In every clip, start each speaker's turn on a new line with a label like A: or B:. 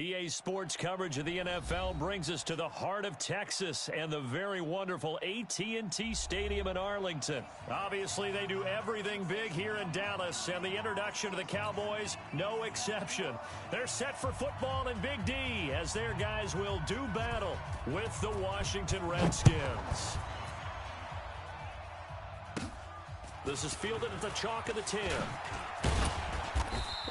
A: EA Sports coverage of the NFL brings us to the heart of Texas and the very wonderful AT&T Stadium in Arlington. Obviously, they do everything big here in Dallas, and the introduction to the Cowboys, no exception. They're set for football in Big D as their guys will do battle with the Washington Redskins. This is fielded at the chalk of the 10.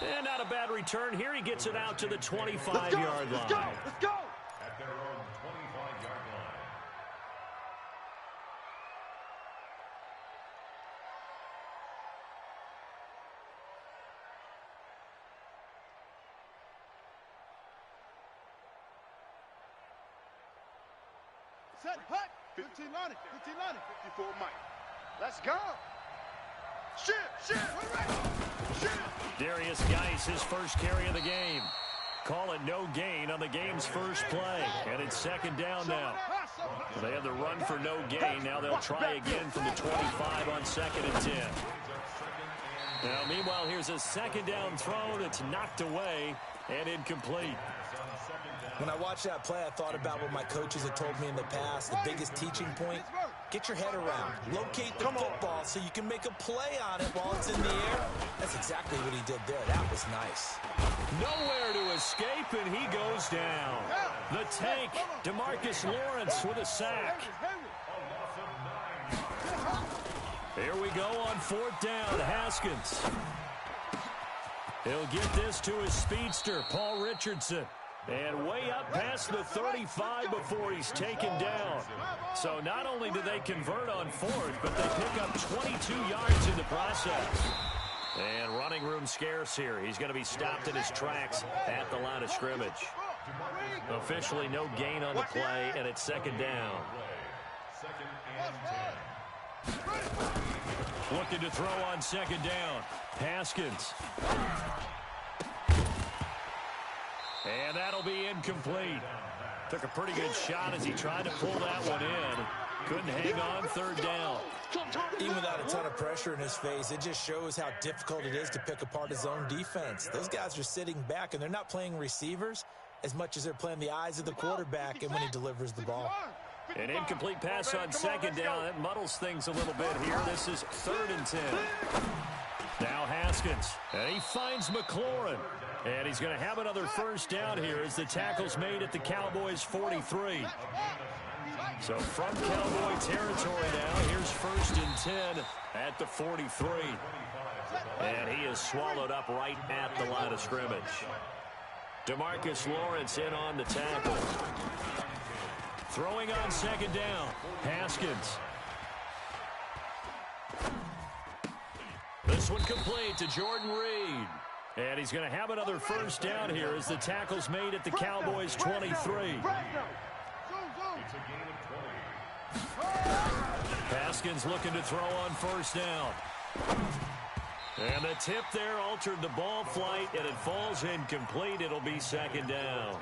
A: And not a bad return here. He gets it out to the 25-yard line.
B: Let's go! Let's go!
C: At their own 25-yard line.
B: Set, hut! 15 line it, 15 line it. 54 Mike. Let's go! Shit! Hooray!
A: Darius Geis, his first carry of the game. Call it no gain on the game's first play. And it's second down now. They have the run for no gain. Now they'll try again from the 25 on second and 10. Now, meanwhile, here's a second down throw that's knocked away and incomplete.
D: When I watched that play, I thought about what my coaches had told me in the past. The biggest teaching point, get your head around. Locate the football so you can make a play on it while it's in the air. That's exactly what he did there. That was nice.
A: Nowhere to escape, and he goes down. The tank, DeMarcus Lawrence with a sack. Here we go on fourth down. Haskins. He'll get this to his speedster, Paul Richardson. And way up past the 35 before he's taken down. So not only do they convert on fourth, but they pick up 22 yards in the process. And running room scarce here. He's going to be stopped in his tracks at the line of scrimmage. Officially no gain on the play, and it's second down. Looking to throw on second down. Haskins. And that'll be incomplete. Took a pretty good shot as he tried to pull that one in. Couldn't hang on third down.
D: Even without a ton of pressure in his face, it just shows how difficult it is to pick apart his own defense. Those guys are sitting back, and they're not playing receivers as much as they're playing the eyes of the quarterback and when he delivers the ball.
A: An incomplete pass on second down. That muddles things a little bit here. This is third and 10. Now Haskins. And he finds McLaurin. And he's going to have another first down here as the tackle's made at the Cowboys' 43. So from Cowboy territory now, here's first and 10 at the 43. And he is swallowed up right at the line of scrimmage. DeMarcus Lawrence in on the tackle. Throwing on second down, Haskins. This one complete to Jordan Reed. And he's going to have another first down here as the tackle's made at the Cowboys' 23. Haskins looking to throw on first down. And the tip there altered the ball flight, and it falls incomplete. It'll be second down.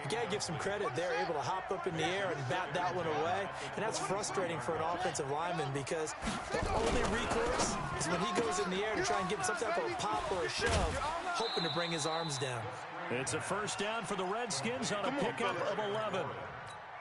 D: You got to give some credit. They're able to hop up in the air and bat that one away. And that's frustrating for an offensive lineman because the only recourse is when he goes in the air to try and get some type of a pop or a shove, hoping to bring his arms down.
A: It's a first down for the Redskins on a pickup of 11.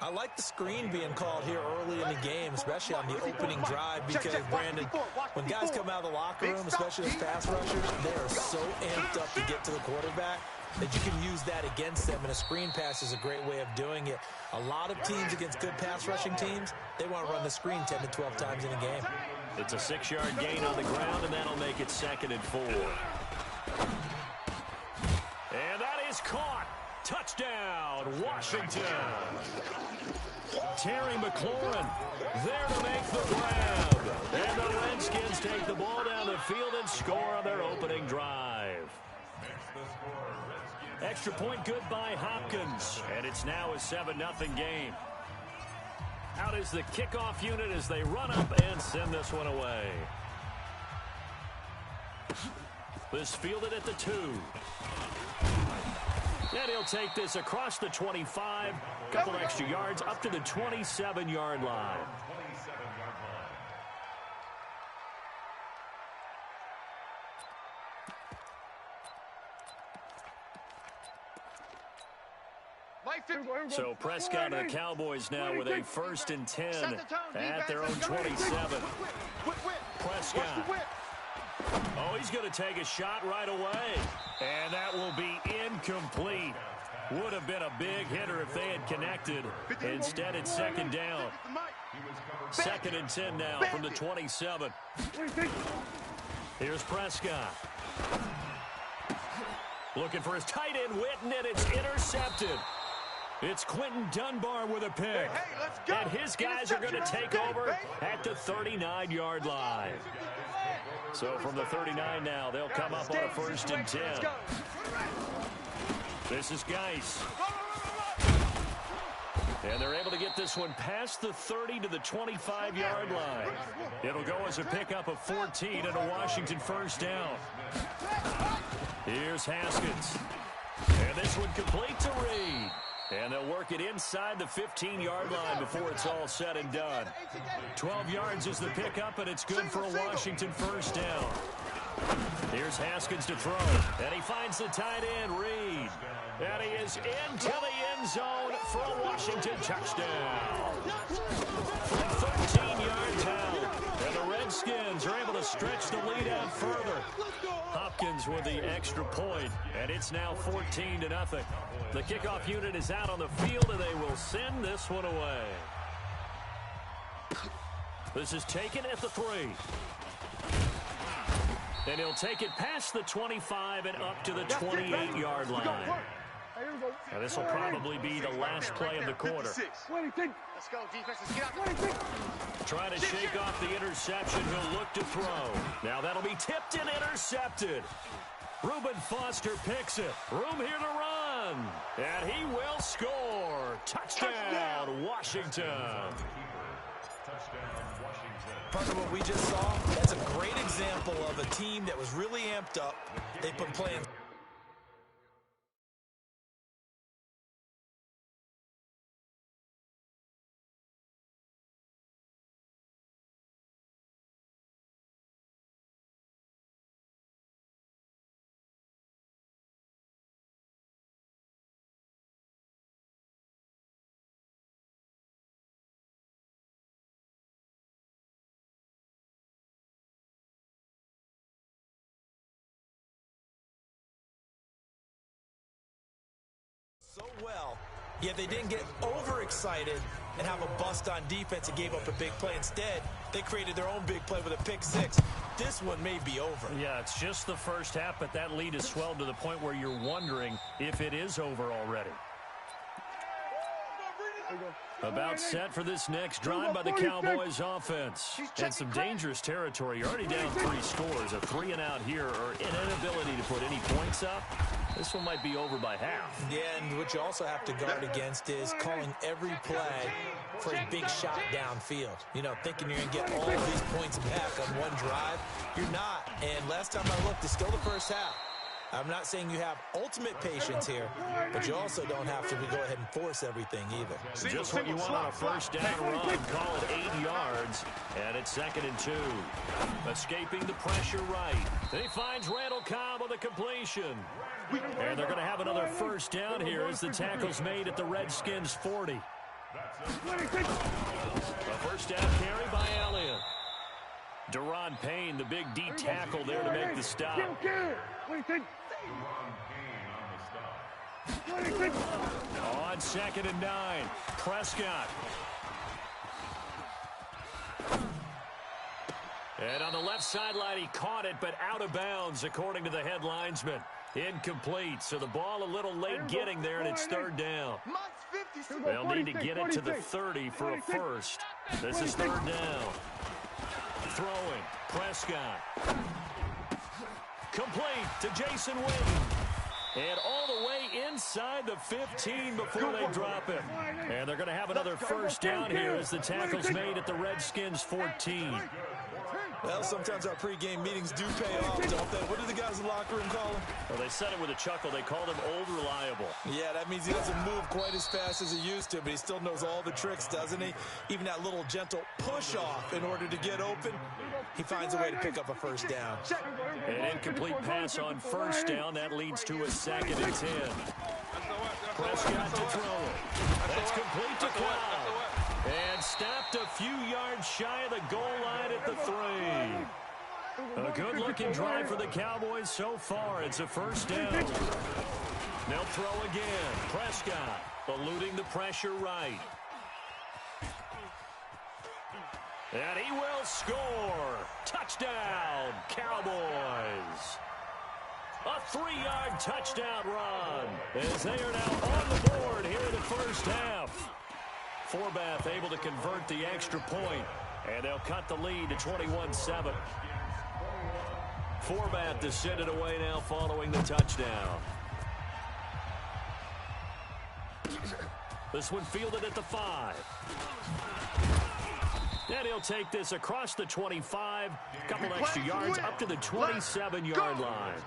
D: I like the screen being called here early in the game, especially on the opening drive, because, Brandon, when guys come out of the locker room, especially those pass rushers, they are so amped up to get to the quarterback that you can use that against them, and a screen pass is a great way of doing it. A lot of teams against good pass rushing teams, they want to run the screen 10 to 12 times in a game.
A: It's a 6-yard gain on the ground, and that'll make it second and 4. And that is caught. Touchdown, Washington. Terry McLaurin there to make the grab. And the Redskins take the ball down the field and score on their opening drive. Extra point good by Hopkins. And it's now a 7-0 game. Out is the kickoff unit as they run up and send this one away. This fielded at the 2. And he'll take this across the 25. Couple extra yards up to the 27-yard line. So Prescott and the Cowboys now with a 1st and 10 at their own 27. Prescott. Oh, he's going to take a shot right away. And that will be incomplete. Would have been a big hitter if they had connected. Instead, it's 2nd down. 2nd and 10 now from the 27. Here's Prescott. Looking for his tight end, Witten, and it's intercepted. It's Quentin Dunbar with a pick. And his guys are going to take over at the 39-yard line. So from the 39 now, they'll come up on a 1st and 10. This is Geis. And they're able to get this one past the 30 to the 25-yard line. It'll go as a pickup of 14 and a Washington 1st down. Here's Haskins. And this one complete to Reed. And they'll work it inside the 15-yard line before it's all said and done. 12 yards is the pickup, and it's good for a Washington 1st down. Here's Haskins to throw. And he finds the tight end, Reed. And he is into the end zone for a Washington touchdown. From 13 yards out. And the Redskins are able to stretch the lead out further. Hopkins with the extra point, and it's now 14-0. The kickoff unit is out on the field, and they will send this one away. This is taken at the 3. And he'll take it past the 25 and up to the 28-yard line. Now this will probably be the last play of the quarter.
B: Let's go, defense. Let's get out.
A: Trying to shake off the interception. He'll look to throw. Now that'll be tipped and intercepted. Reuben Foster picks it. Room here to run. And he will score. Touchdown, Washington.
D: Part of what we just saw, that's a great example of a team that was really amped up. They've been playing. So well, yet they didn't get overexcited and have a bust on defense and gave up a big play. Instead, they created their own big play with a pick 6. This one may be over.
A: Yeah, it's just the first half, but that lead has swelled to the point where you're wondering if it is over already. About set for this next drive by the Cowboys offense. And some dangerous territory. You're already down 3 scores. A 3-and-out here, or an inability to put any points up. This one might be over by half.
D: Yeah, and what you also have to guard against is calling every play for a big shot downfield. You know, thinking you're going to get all of these points back on one drive. You're not. And last time I looked, it's still the first half. I'm not saying you have ultimate patience here, but you also don't have to go ahead and force everything either.
A: Just what you want on a 1st down run. Call it 8 yards, and it's 2nd and 2. Escaping the pressure right. He finds Randall Cobb on the completion. And they're going to have another 1st down here as the tackle's made at the Redskins 40. A 1st down carry by Elliott. Deron Payne, the big D tackle there to make the stop. On 2nd and 9, Prescott. And on the left sideline, he caught it, but out of bounds, according to the head linesman. Incomplete, so the ball a little late getting there, and it's 3rd down. They'll need to get it to the 30 for a first. This is 3rd down. Throwing, Prescott. Complete to Jason Witten. And all the way inside the 15 before they drop it. And they're going to have another 1st down here as the tackle's made at the Redskins 14.
D: Well, sometimes our pregame meetings do pay off, don't they? What do the guys in the locker room call him?
A: Well, they said it with a chuckle. They called him Old Reliable.
D: Yeah, that means he doesn't move quite as fast as he used to, but he still knows all the tricks, doesn't he? Even that little gentle push-off in order to get open, he finds a way to pick up a 1st down.
A: An incomplete pass on 1st down. That leads to a 2nd and 10. Prescott to throw. It's complete to Cobb. And stopped a few yards shy of the goal line at the 3. A good-looking drive for the Cowboys so far. It's a first down. They'll throw again. Prescott eluding the pressure right. And he will score. Touchdown, Cowboys. A 3-yard touchdown run as they are now on the board here in the first half. Forbath able to convert the extra point, and they'll cut the lead to 21-7. Forbath to send it away now following the touchdown. This one fielded at the 5. And he'll take this across the 25, couple extra yards up to the 27-yard line.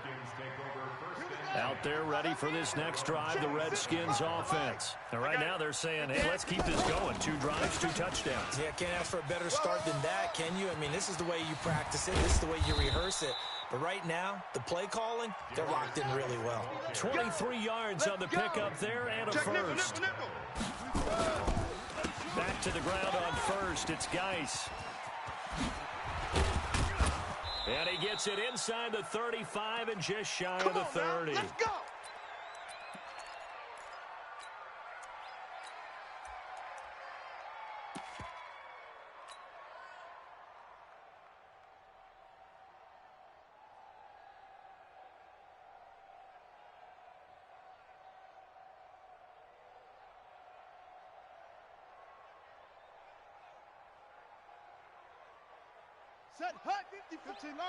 A: Out there ready for this next drive, the Redskins offense. And right now they're saying, hey, let's keep this going. 2 drives, 2 touchdowns.
D: Yeah, can't ask for a better start than that, can you? I mean, this is the way you practice it. This is the way you rehearse it. But right now, the play calling, they're locked in really well.
A: 23 yards on the pickup there and a first. Back to the ground on first. It's Geis. And he gets it inside the 35 and just shy of the 30.
B: Let's go.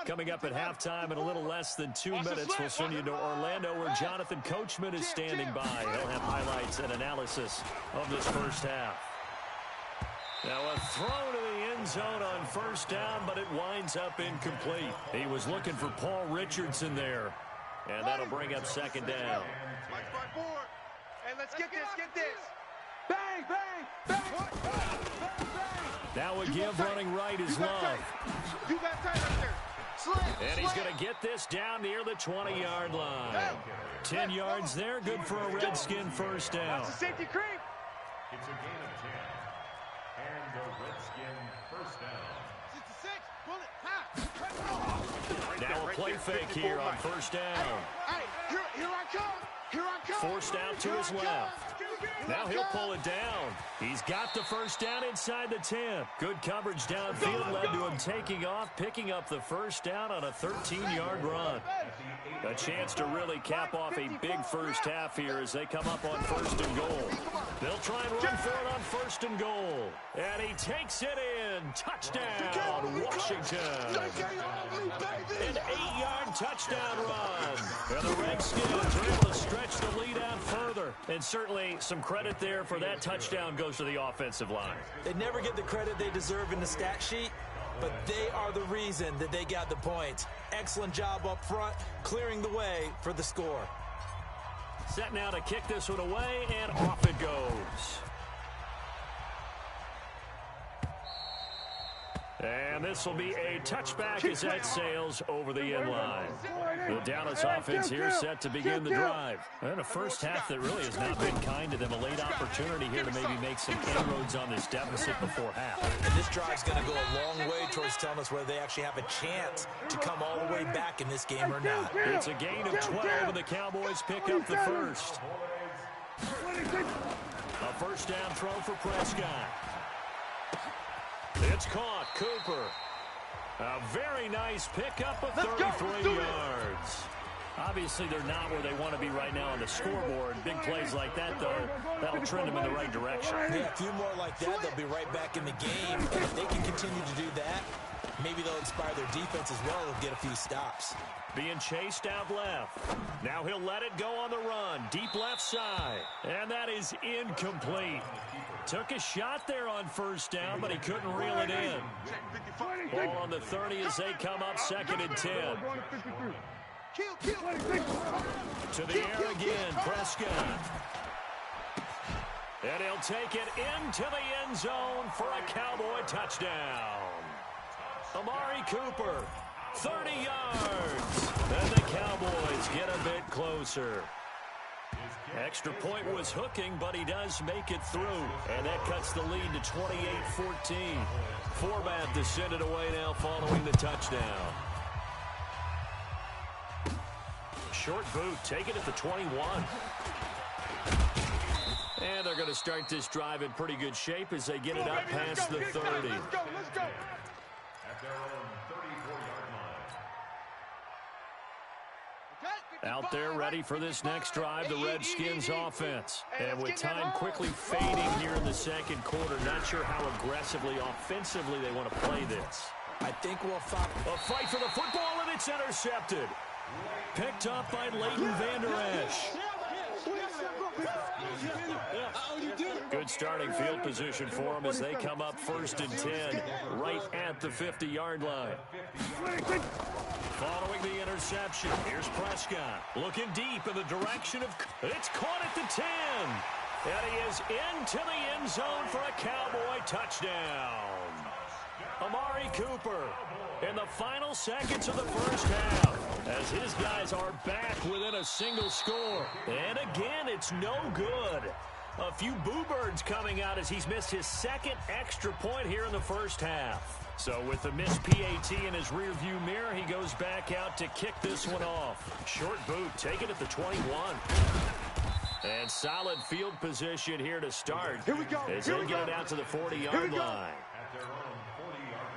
A: Coming up at halftime in a little less than 2 minutes, we'll send you to Orlando where Jonathan Coachman is standing by. He'll have highlights and analysis of this first half. Now a throw to the end zone on first down, but it winds up incomplete. He was looking for Paul Richardson there, and that'll bring up second down.
B: Hey, let's get this. Bang, bang, bang, bang.
A: Now a give running right is Love.
B: You got time right there.
A: And he's going to get this down near the 20-yard line. 10 yards there, good for a Redskin first down.
B: That's a safety creep.
C: It's a gain of 10. And a Redskin first down.
B: 66, bullet,
A: Now a play fake here on first down.
B: Hey, here I come.
A: Forced out to his left. Now he'll pull it down. He's got the first down inside the 10. Good coverage downfield led to him taking off, picking up the first down on a 13-yard run. A chance to really cap off a big first half here as they come up on first and goal. They'll try and run for it on first and goal. And he takes it in. Touchdown, Washington. An 8-yard touchdown run. And the Redskins are able to stretch the lead out further. And certainly some credit there for that touchdown goes to the offensive line.
D: They never get the credit they deserve in the stat sheet, but they are the reason that they got the points. Excellent job up front, clearing the way for the score.
A: Set now to kick this one away, and off it goes. And this will be a touchback as that sails over the end line. The Dallas offense here set to begin the drive. And a first half that really has not been kind to them. A late opportunity here to maybe make some inroads on this deficit before half.
D: And this drive's going to go a long way towards telling us whether they actually have a chance to come all the way back in this game or not.
A: It's a gain of 12, and the Cowboys pick up the first. A first down throw for Prescott. It's caught. Cooper. A very nice pickup of 33 yards. Obviously, they're not where they want to be right now on the scoreboard. Big plays like that, though, that'll trend them in the right direction.
D: Yeah, a few more like that, they'll be right back in the game. And if they can continue to do that, maybe they'll inspire their defense as well. They'll get a few stops.
A: Being chased out left. Now he'll let it go on the run. Deep left side. And that is incomplete. Took a shot there on first down, but he couldn't reel it in. Ball on the 30 as they come up second and 10. To the air again, Prescott. And he'll take it into the end zone for a Cowboy touchdown. Amari Cooper, 30 yards. And the Cowboys get a bit closer. Extra point was hooking, but he does make it through. And that cuts the lead to 28-14. Forbath to send it away now following the touchdown. Short boot, take it at the 21. And they're going to start this drive in pretty good shape as they get it up past the 30.
B: Let's go.
C: At their own 34-yard line.
A: Out there ready for this next drive, the Redskins offense. And with time quickly fading here in the second quarter, not sure how aggressively, offensively they want to play this.
D: I think we'll find
A: a fight for the football, and it's intercepted. Picked up by Leighton Vander Esch. Good starting field position for them as they come up 1st and 10 right at the 50-yard line. Following the interception, here's Prescott looking deep in the direction of... It's caught at the 10. And he is into the end zone for a Cowboy touchdown. Amari Cooper in the final seconds of the first half as his guys are back within a single score. And again, it's no good. A few boo birds coming out as he's missed his second extra point here in the first half. So with the missed PAT in his rearview mirror, he goes back out to kick this one off. Short boot, taken at the 21. And solid field position here to start.
B: Here we go.
A: As they get it out to the 40-yard line.
C: At their own 40-yard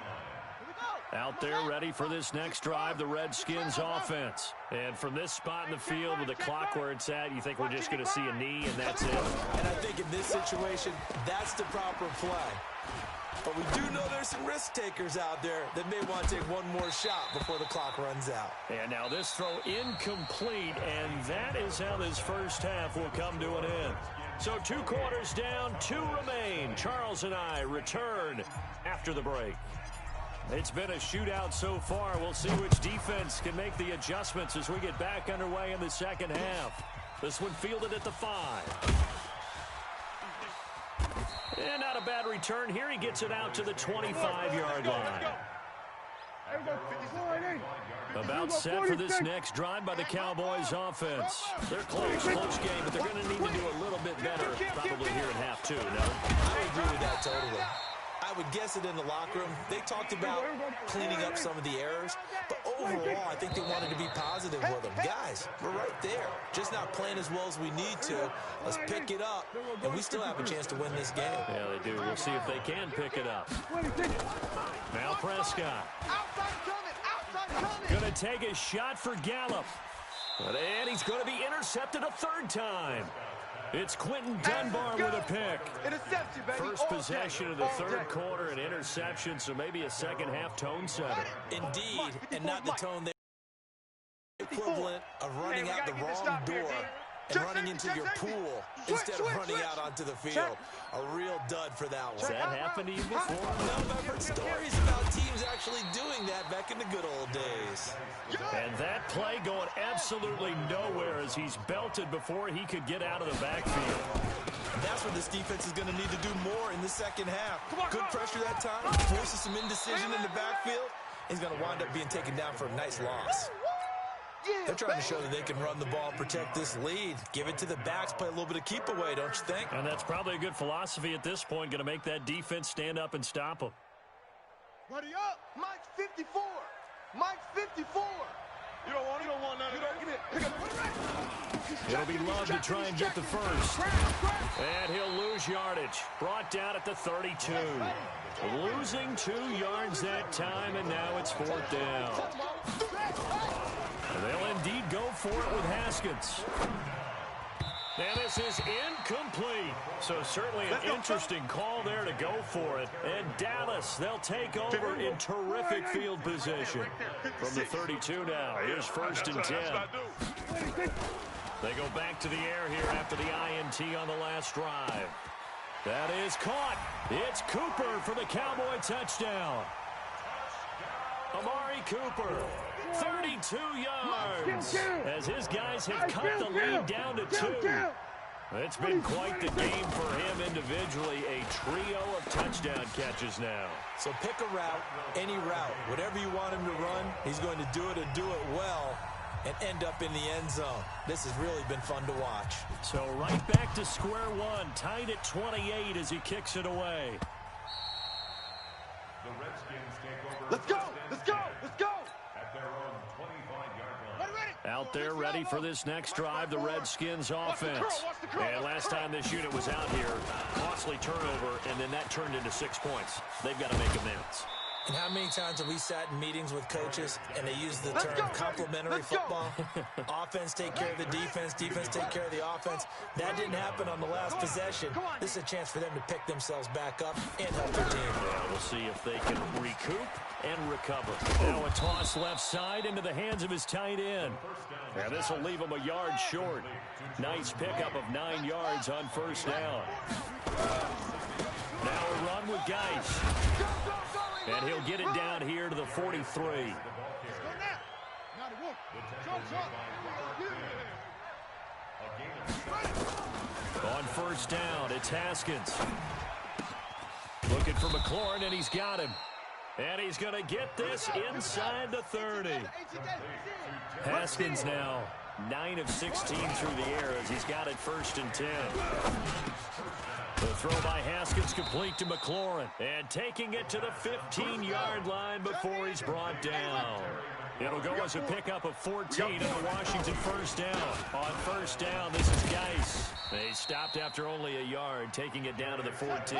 C: line.
A: Out there ready for this next drive, the Redskins offense. And from this spot in the field with the clock where it's at, you think we're just going to see a knee and that's it?
D: And I think in this situation, that's the proper play. But we do know there's some risk takers out there that may want to take one more shot before the clock runs out.
A: And now this throw incomplete, and that is how this first half will come to an end. So 2 quarters down, 2 remain. Charles and I return after the break. It's been a shootout so far. We'll see which defense can make the adjustments as we get back underway in the second half. This one fielded at the 5. And not a bad return here. He gets it out to the 25-yard line. About set for this next drive by the Cowboys offense. They're close game, but they're going to need to do a little bit better probably here in half 2, no?
D: I agree with that totally. I would guess it in the locker room. They talked about cleaning up some of the errors, but overall, I think they wanted to be positive with them. Guys, we're right there. Just not playing as well as we need to. Let's pick it up, and we still have a chance to win this game.
A: Yeah, they do. We'll see if they can pick it up. Now Prescott. Going to take a shot for Gallup. And he's going to be intercepted a 3rd time. It's Quentin Dunbar with a pick.
B: Interception, baby.
A: First possession of the 3rd quarter, an interception, so maybe a second half tone setter.
D: Indeed, and not the tone there. Equivalent of running out the wrong door and running into your pool instead of running out onto the field. A real dud for that one.
A: Has that happened to you before?
D: No, I've heard stories about teams actually doing that back in the good old days.
A: And that play going absolutely nowhere as he's belted before he could get out of the backfield.
D: That's what this defense is going to need to do more in the second half. Good pressure that time, forces some indecision in the backfield. He's going to wind up being taken down for a nice loss. They're trying to show that they can run the ball and protect this lead. Give it to the backs, play a little bit of keep away, don't you think?
A: And that's probably a good philosophy at this point, going to make that defense stand up and stop them.
B: Ready up. Mike's 54. Mike's 54. You don't want none of that.
A: It'll be Love to try and get the first. And he'll lose yardage. Brought down at the 32. Losing 2 yards that time, and now it's 4th down. They'll indeed go for it with Haskins. And this is incomplete. So certainly an interesting call there to go for it. And Dallas, they'll take over in terrific field position. From the 32 now, here's 1st and 10. They go back to the air here after the INT on the last drive. That is caught. It's Cooper for the Cowboy touchdown. Amari Cooper, 32 yards, as his guys have cut the lead down to 2. It's been quite the game for him individually, a trio of touchdown catches now.
D: So pick a route, any route, whatever you want him to run, he's going to do it and do it well. and end up in the end zone. This has really been fun to watch.
A: So right back to square one, tied at 28 as he kicks it away.
C: The Redskins take over.
B: Let's go! Let's go! Let's go!
C: At their own 25-yard line.
B: Ready.
A: Out there ready for this next drive, the Redskins offense. And last time this unit was out here, costly turnover, and then that turned into 6 points. They've got to make amends.
D: And how many times have we sat in meetings with coaches and they use the term complementary football? Offense take care of the defense, defense take care of the offense. That didn't happen on the last possession. This is a chance for them to pick themselves back up and help their team.
A: Yeah, we'll see if they can recoup and recover. Now a toss left side into the hands of his tight end. And this will leave him a yard short. Nice pickup of 9 yards on first down. Now a run with Geis. And he'll get it down here to the 43. On first down, it's Haskins. Looking for McLaurin, and he's got him. And he's going to get this inside the 30. Haskins now 9 of 16 through the air as he's got it 1st and 10. The throw by Haskins complete to McLaurin. And taking it to the 15-yard line before he's brought down. It'll go as a pickup of 14 on the Washington first down. On first down, this is Geis. They stopped after only a yard, taking it down to the 14.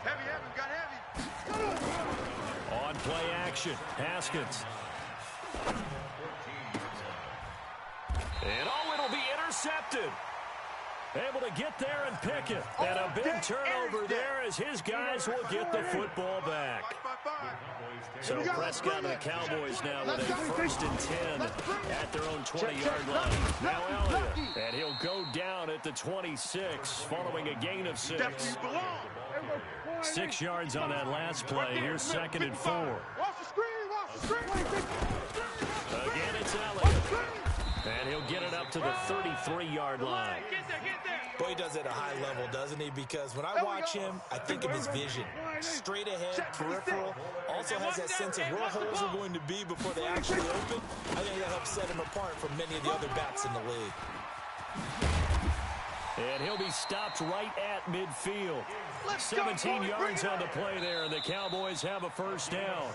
B: Heavy, got heavy.
A: On play action, Haskins. And it'll be intercepted. Able to get there and pick it. And a big turnover there as his guys will get the football back. So Prescott and the Cowboys now with a 1st and 10 at their own 20-yard line. Now Elliott. And he'll go down at the 26 following a gain of 6. 6 yards on that last play. Here's 2nd and 4. Again, it's Elliott. And he'll get it up to the 33-yard line.
D: Boy, he does it at a high level, doesn't he? Because when I watch him, I think of his vision. Straight ahead, peripheral. Also has that sense of where holes are going to be before they actually open. I think that helps set him apart from many of the other backs in the league.
A: And he'll be stopped right at midfield. 17 yards on the play there, and the Cowboys have a first down.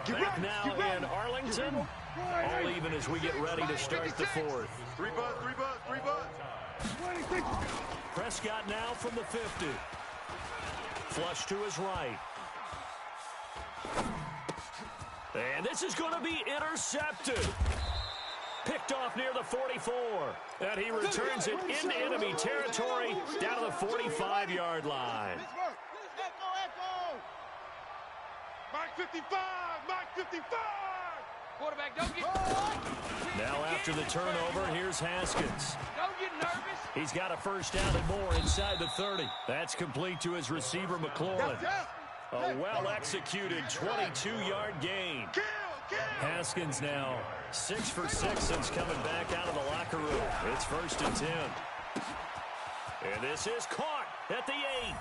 A: Back now in Arlington. All even as we get ready to start the 4th.
B: 3 buzz.
A: Prescott now from the 50. Flush to his right. And this is going to be intercepted. Picked off near the 44. And he returns it into enemy territory down to the 45-yard line.
B: Mike 55! Mike 55!
E: Quarterback, don't get...
A: Now after the turnover, here's Haskins.
E: Don't get nervous.
A: He's got a first down and more inside the 30. That's complete to his receiver, McLaurin. A well-executed 22-yard gain. Haskins now 6 for 6 since coming back out of the locker room. It's 1st and 10. And this is caught at the 8.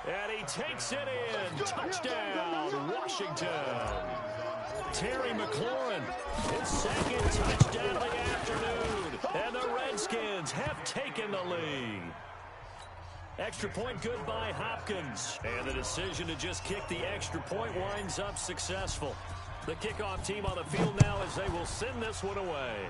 A: And he takes it in. Touchdown, Washington. Terry McLaurin, his 2nd touchdown of the afternoon. And the Redskins have taken the lead. Extra point good by Hopkins. And the decision to just kick the extra point winds up successful. The kickoff team on the field now as they will send this one away.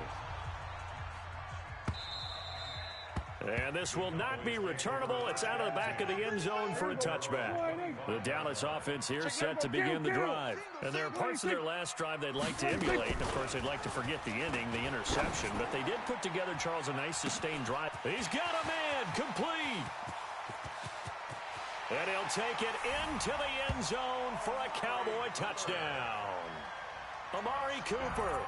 A: And this will not be returnable. It's out of the back of the end zone for a touchback. The Dallas offense here set to begin the drive. And there are parts of their last drive they'd like to emulate. Of course, they'd like to forget the ending, the interception. But they did put together, Charles, a nice sustained drive. He's got a man complete. And he'll take it into the end zone for a Cowboy touchdown. Amari Cooper,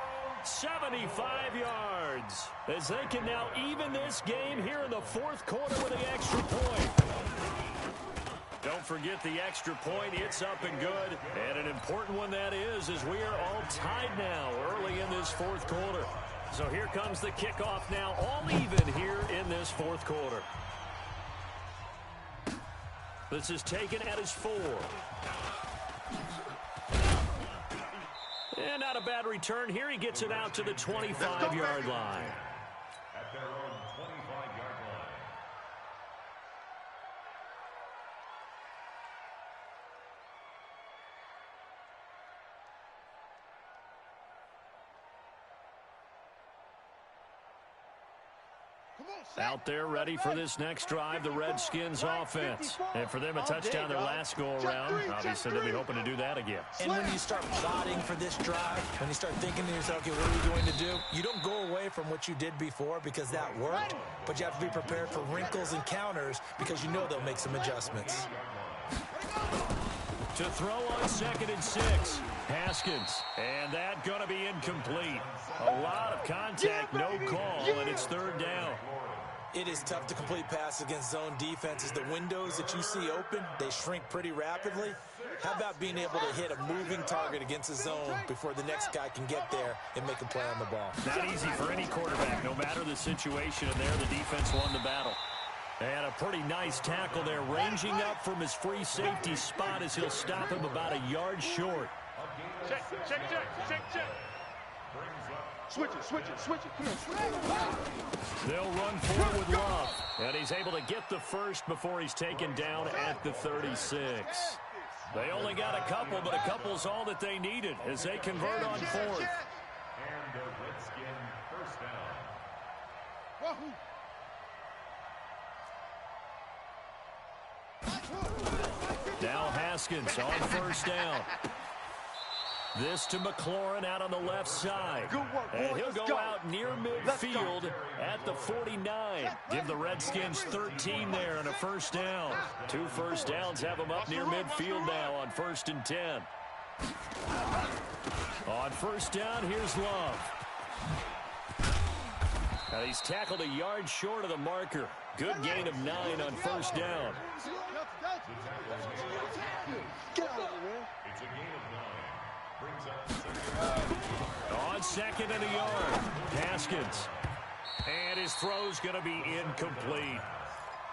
A: 75 yards, as they can now even this game here in the 4th quarter with the extra point. Don't forget the extra point. It's up and good. And an important one that is, as we are all tied now early in this 4th quarter. So here comes the kickoff now, all even here in this 4th quarter. This is taken at his 4. And not a bad return here. He gets it out to the 25-yard line.
C: At their own 25-yard line.
A: Out there ready for this next drive, the Redskins offense. And for them, a touchdown their last go-around. Obviously, they'll be hoping to do that again.
D: And when you start plotting for this drive, when you start thinking to yourself, okay, what are we going to do? You don't go away from what you did before because that worked, but you have to be prepared for wrinkles and counters because you know they'll make some adjustments.
A: To throw on 2nd and 6, Haskins. And that going to be incomplete. A lot of contact, no call, and it's 3rd down.
D: It is tough to complete passes against zone defenses. The windows that you see open, they shrink pretty rapidly. How about being able to hit a moving target against a zone before the next guy can get there and make a play on the ball?
A: Not easy for any quarterback, no matter the situation, and there the defense won the battle. And a pretty nice tackle there, ranging up from his free safety spot as he'll stop him about a yard short.
E: Check.
B: Switch it. Come on,
A: They'll run forward with Love, and he's able to get the first before he's taken down at the 36. They only got a couple, but a couple's all that they needed as they convert on 4th.
C: And the Redskin first down.
A: Now Haskins on 1st down. This to McLaurin out on the left side. And he'll go out near midfield at the 49. Give the Redskins 13 there and a 1st down. 2 first downs have them up near midfield now on 1st and 10. On 1st down, here's Love. Now he's tackled a yard short of the marker. Good gain of 9 on 1st down.
C: It's a gain of 9. Brings up
A: On 2nd and a yard, Haskins. And his throw's going to be incomplete.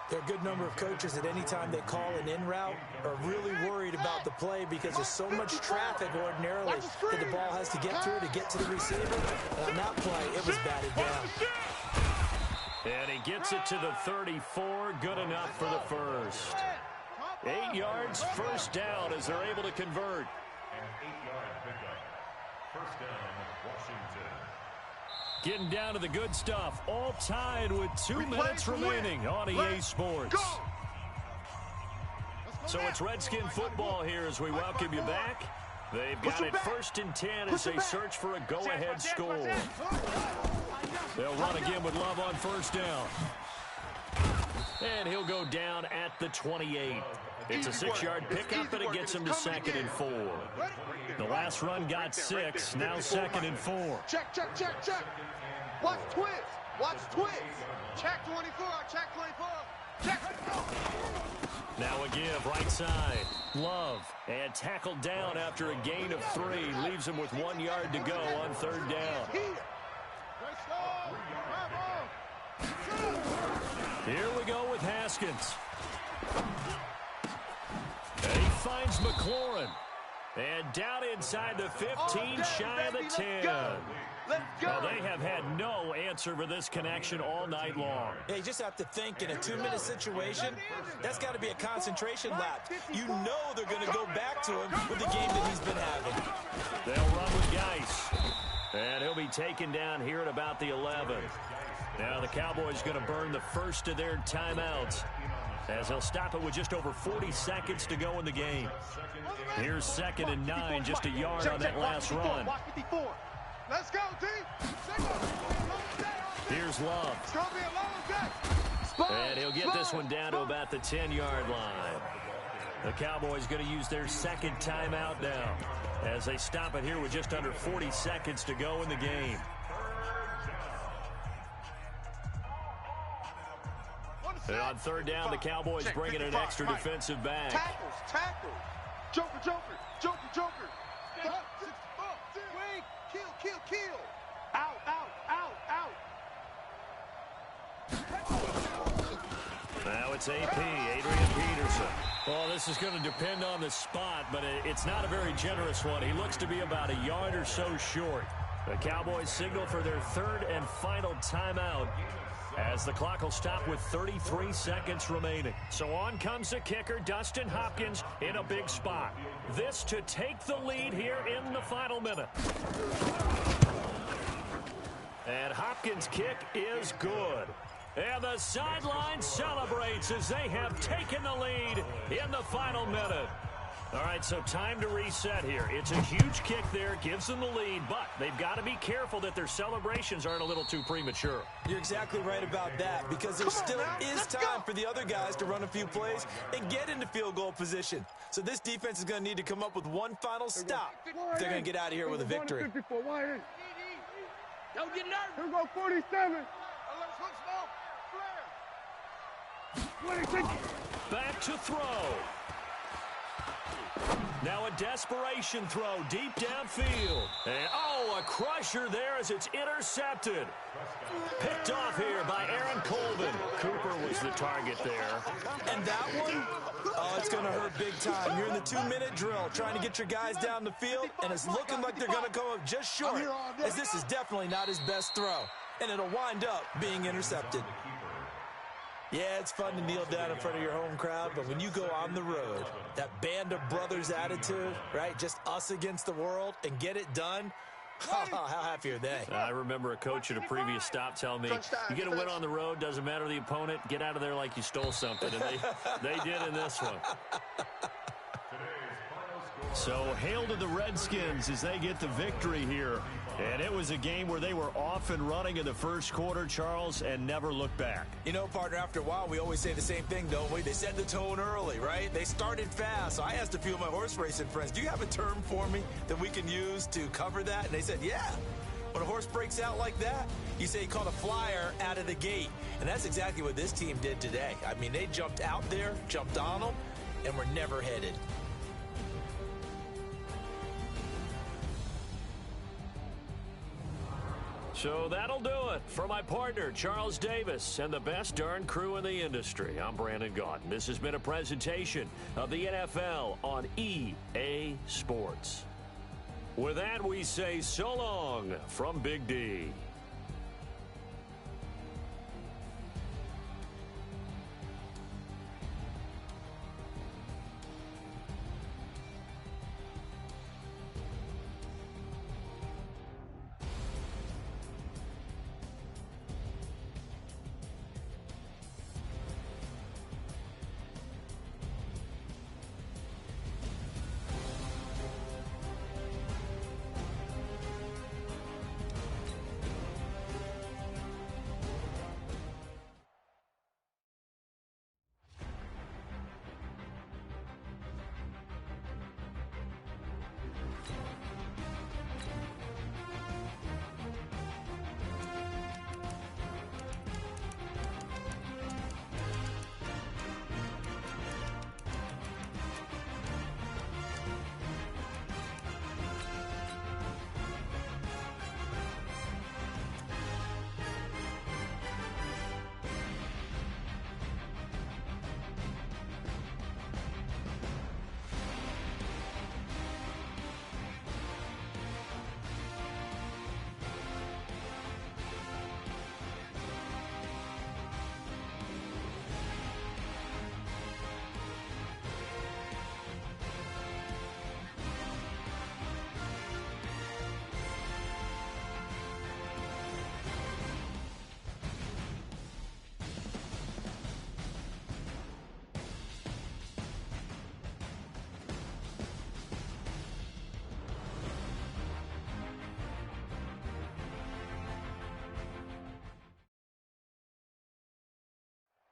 D: There are a good number of coaches at any time they call an in route are really worried about the play because there's so much traffic ordinarily that the ball has to get through to get to the receiver. And on that play, it was batted down.
A: And he gets it to the 34. Good enough for the first. 8 yards, 1st down as they're able to convert.
C: an 8-yard pickup. First down, Washington.
A: Getting down to the good stuff. All tied with 2 minutes remaining on EA Sports. So it's Redskin football here as we welcome you back. They've got it 1st and 10 as they search for a go-ahead score. They'll run again with Love on 1st down. And he'll go down at the 28. It's a 6-yard pickup, and it gets him to 2nd and 4. The last run got 6, now 2nd and 4.
B: Check. Watch twist. Check 24. Check 24. Check.
A: Now a give, right side. Love, and tackled down after a gain of 3. Leaves him with 1 yard to go on 3rd down. Here we go with Haskins. And he finds McLaurin. And down inside the 15, shy of the 10. Well, they have had no answer for this connection all night long.
D: Yeah, you just have to think in a 2-minute situation, that's got to be a concentration lap. You know they're going to go back to him with the game that he's been having.
A: They'll run with Geis. And he'll be taken down here at about the 11. Now the Cowboys going to burn the first of their timeouts as they'll stop it with just over 40 seconds to go in the game. Here's 2nd and 9, just a yard on that last run.
B: Let's go, D.
A: Here's Love.
B: It's going to be a long day.
A: And he'll get this one down to about the 10-yard line. The Cowboys going to use their 2nd timeout now as they stop it here with just under 40 seconds to go in the game. And on 3rd down, the Cowboys bringing an extra defensive back.
B: Tackles. Joker. 5, 6, 4, kill. Out. Out.
A: Now it's It's AP, Adrian Peterson. Well, this is going to depend on the spot, but it's not a very generous one. He looks to be about a yard or so short. The Cowboys signal for their third and final timeout as the clock will stop with 33 seconds remaining. So on comes the kicker, Dustin Hopkins, in a big spot. This to take the lead here in the final minute. And Hopkins' kick is good. And the sideline celebrates as they have taken the lead in the final minute. All right, so time to reset here. It's a huge kick there, gives them the lead, but they've got to be careful that their celebrations aren't a little too premature.
D: You're exactly right about that, because there still is time for the other guys to run a few plays and get into field goal position. So this defense is going to need to come up with one final stop if they're going to get out of here with a victory.
E: Don't get nervous.
B: Here we go, 47.
A: Back to throw. Now a desperation throw deep downfield. And, oh, a crusher there as it's intercepted. Picked off here by Aaron Colvin. Cooper was the target there.
D: And that one, oh, it's going to hurt big time. You're in the 2-minute drill trying to get your guys down the field, and it's looking like they're going to come up just short, as this is definitely not his best throw. And it'll wind up being intercepted. Yeah, it's fun to kneel down in front of your home crowd, but when you go on the road, that band of brothers attitude, right, just us against the world, and get it done, how happy are they?
A: I remember a coach at a previous stop telling me, you get a win on the road, doesn't matter the opponent, get out of there like you stole something, and they did in this one. So hail to the Redskins as they get the victory here. And it was a game where they were off and running in the first quarter, Charles, and never looked back.
D: You know, partner, after a while, we always say the same thing, don't we? They set the tone early, right? They started fast. So I asked a few of my horse racing friends, do you have a term for me that we can use to cover that? And they said, yeah. When a horse breaks out like that, you say he caught a flyer out of the gate. And that's exactly what this team did today. I mean, they jumped out there, jumped on them, and were never headed.
A: So that'll do it for my partner, Charles Davis, and the best darn crew in the industry. I'm Brandon Gaudin. This has been a presentation of the NFL on EA Sports. With that, we say so long from Big D.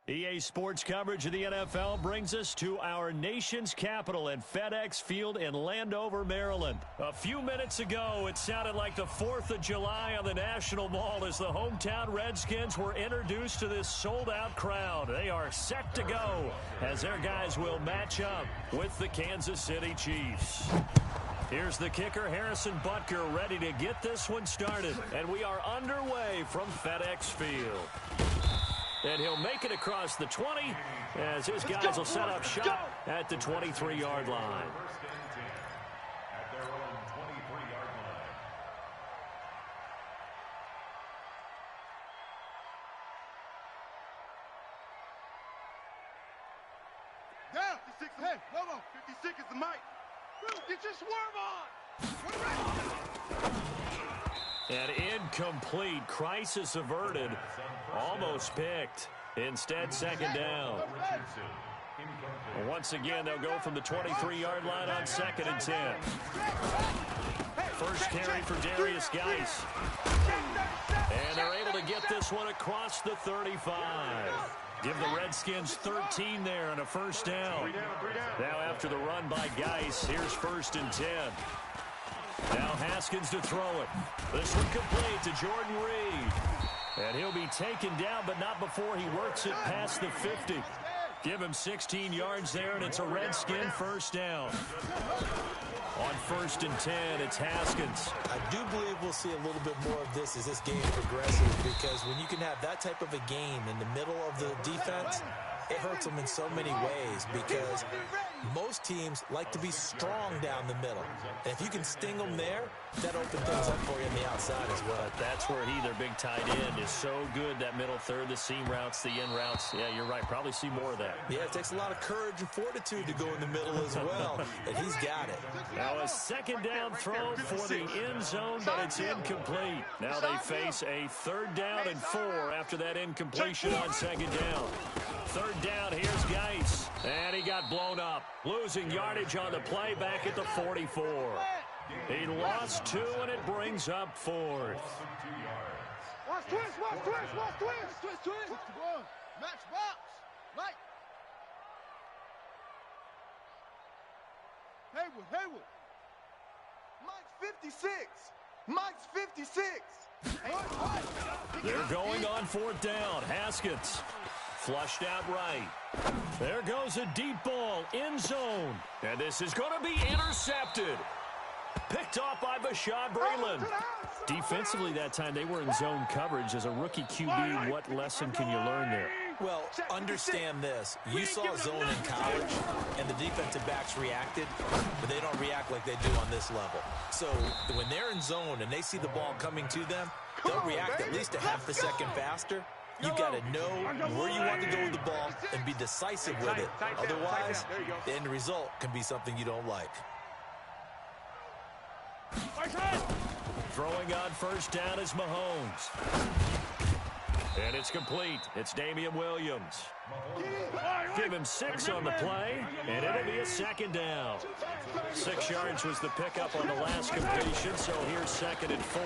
A: EA Sports coverage of the NFL brings us to our nation's capital at FedEx Field in Landover, Maryland. A few minutes ago, it sounded like the 4th of July on the National Mall as the hometown Redskins were introduced to this sold-out crowd. They are set to go as their guys will match up with the Kansas City Chiefs. Here's the kicker, Harrison Butker, ready to get this one started. And we are underway from FedEx Field. and he'll make it across the 20 as his guys will set up shop at the 23-yard line.
C: At their own 23-yard line.
B: Down. 56. Hey, Lobo. 56 is the mic. Get your swerve on.
A: And incomplete. Crisis averted. Almost picked. Instead, second down. Once again, they'll go from the 23-yard line on 2nd and 10. First carry for Darius Geis. And they're able to get this one across the 35. Give the Redskins 13 there and a first down. Now after the run by Geis, here's 1st and 10. Now Haskins to throw it. This one complete to Jordan Reed. And he'll be taken down, but not before he works it past the 50. Give him 16 yards there, and it's a Redskin first down. On 1st and 10, it's Haskins.
D: I do believe we'll see a little bit more of this as this game progresses, because when you can have that type of a game in the middle of the defense, it hurts them in so many ways, because most teams like to be strong down the middle. And if you can sting them there, that opens things up for you on the outside as well.
A: That's where their big tight end, is so good, that middle third, the seam routes, the in routes. Yeah, you're right. Probably see more of that.
D: Yeah, it takes a lot of courage and fortitude to go in the middle as well, and he's got it.
A: Now a second down throw for the end zone, but it's incomplete. Now they face a 3rd down and 4 after that incompletion on 2nd down. 3rd down, here's Geis. And he got blown up. Losing yardage on the play back at the 44. He lost 2, and it brings up 4th.
B: Watch twist, watch twist, watch twist. Twist, twist. Match box. Light. Haywood. Mike's 56. Mike's 56.
A: They're going on 4th down. Haskins. Flushed out right. There goes a deep ball, end zone. And this is going to be intercepted. Picked off by Bashaud Breeland. Defensively that time, they were in zone coverage. As a rookie QB, what lesson can you learn there?
D: Well, understand this. You saw zone in college, and the defensive backs reacted, but they don't react like they do on this level. So when they're in zone and they see the ball coming to them, they'll react at least a half a second faster. You've got to know where you want to go with the ball and be decisive with it. Otherwise, the end result can be something you don't like.
A: Throwing on 1st down is Mahomes. And it's complete. It's Damian Williams. Give him 6 on the play, and it'll be a 2nd down. 6 yards was the pickup on the last completion, so here's 2nd and 4.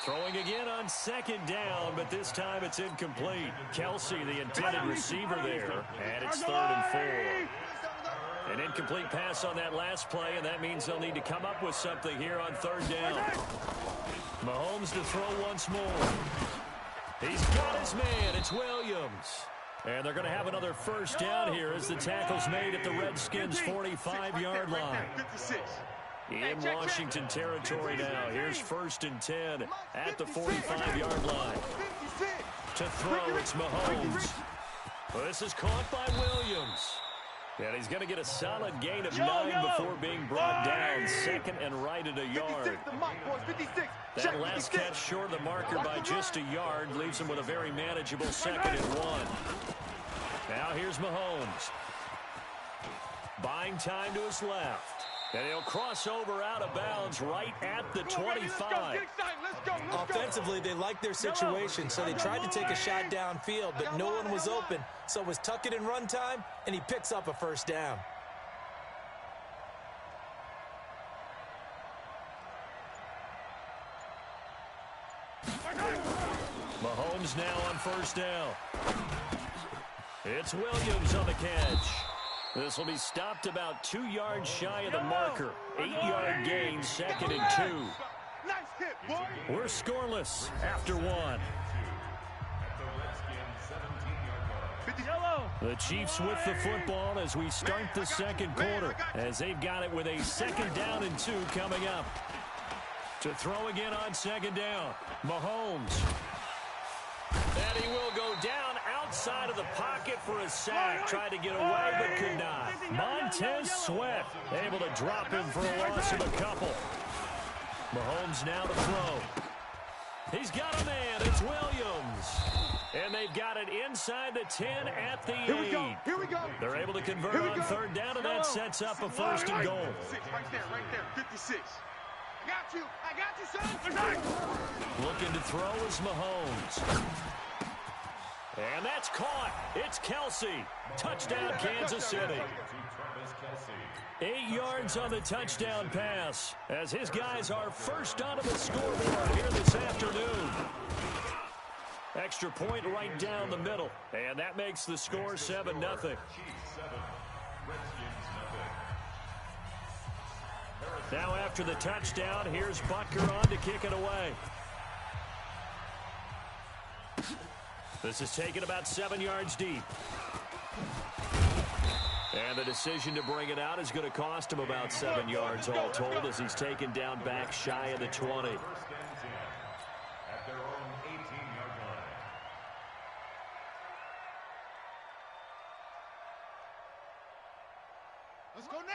A: Throwing again on 2nd down, but this time it's incomplete. Kelsey, the intended receiver there, and it's 3rd and 4. An incomplete pass on that last play, and that means they'll need to come up with something here on 3rd down. Mahomes to throw once more. He's got his man. It's Williams. And they're going to have another 1st down here as the tackle's made at the Redskins' 45-yard line. In Washington territory now. Here's 1st and 10 at the 45-yard line. To throw, it's Mahomes. This is caught by Williams. And he's going to get a solid gain of 9 before being brought down. 2nd and right at a yard. That last catch short of the marker by just a yard leaves him with a very manageable 2nd and 1. Now here's Mahomes. Buying time to his left. And he'll cross over out of bounds right at the 25.
D: Offensively, they liked their situation, so they tried to take a shot downfield, but no one was open. So it was tuck it and run time, and he picks up a 1st down.
A: Mahomes now on 1st down. It's Williams on the catch. This will be stopped about 2 yards shy of the marker. 8-yard gain, 2nd and 2. We're scoreless after 1. The Chiefs with the football as we start the 2nd quarter, as they've got it with a 2nd down and 2 coming up. To throw again on 2nd down, Mahomes. he will go down outside of the pocket for a sack. Tried to get away, but could not. Montez Sweat able to drop him for a loss of a couple. Mahomes now to throw. He's got a man. It's Williams. And they've got it inside the 10 at the 8.
B: Here we go.
A: They're able to convert on third down, and that sets up a 1st and goal.
B: Right there. 56. I got you, son.
A: Looking to throw is Mahomes. And that's caught. It's Kelsey. Touchdown, Kansas City. 8 yards on the touchdown pass as his guys are first onto the scoreboard here this afternoon. Extra point right down the middle. And that makes the score 7-0. Now after the touchdown, here's Butker on to kick it away. This is taken about 7 yards deep. And the decision to bring it out is going to cost him about 7 yards all told as he's taken down back shy of the 20.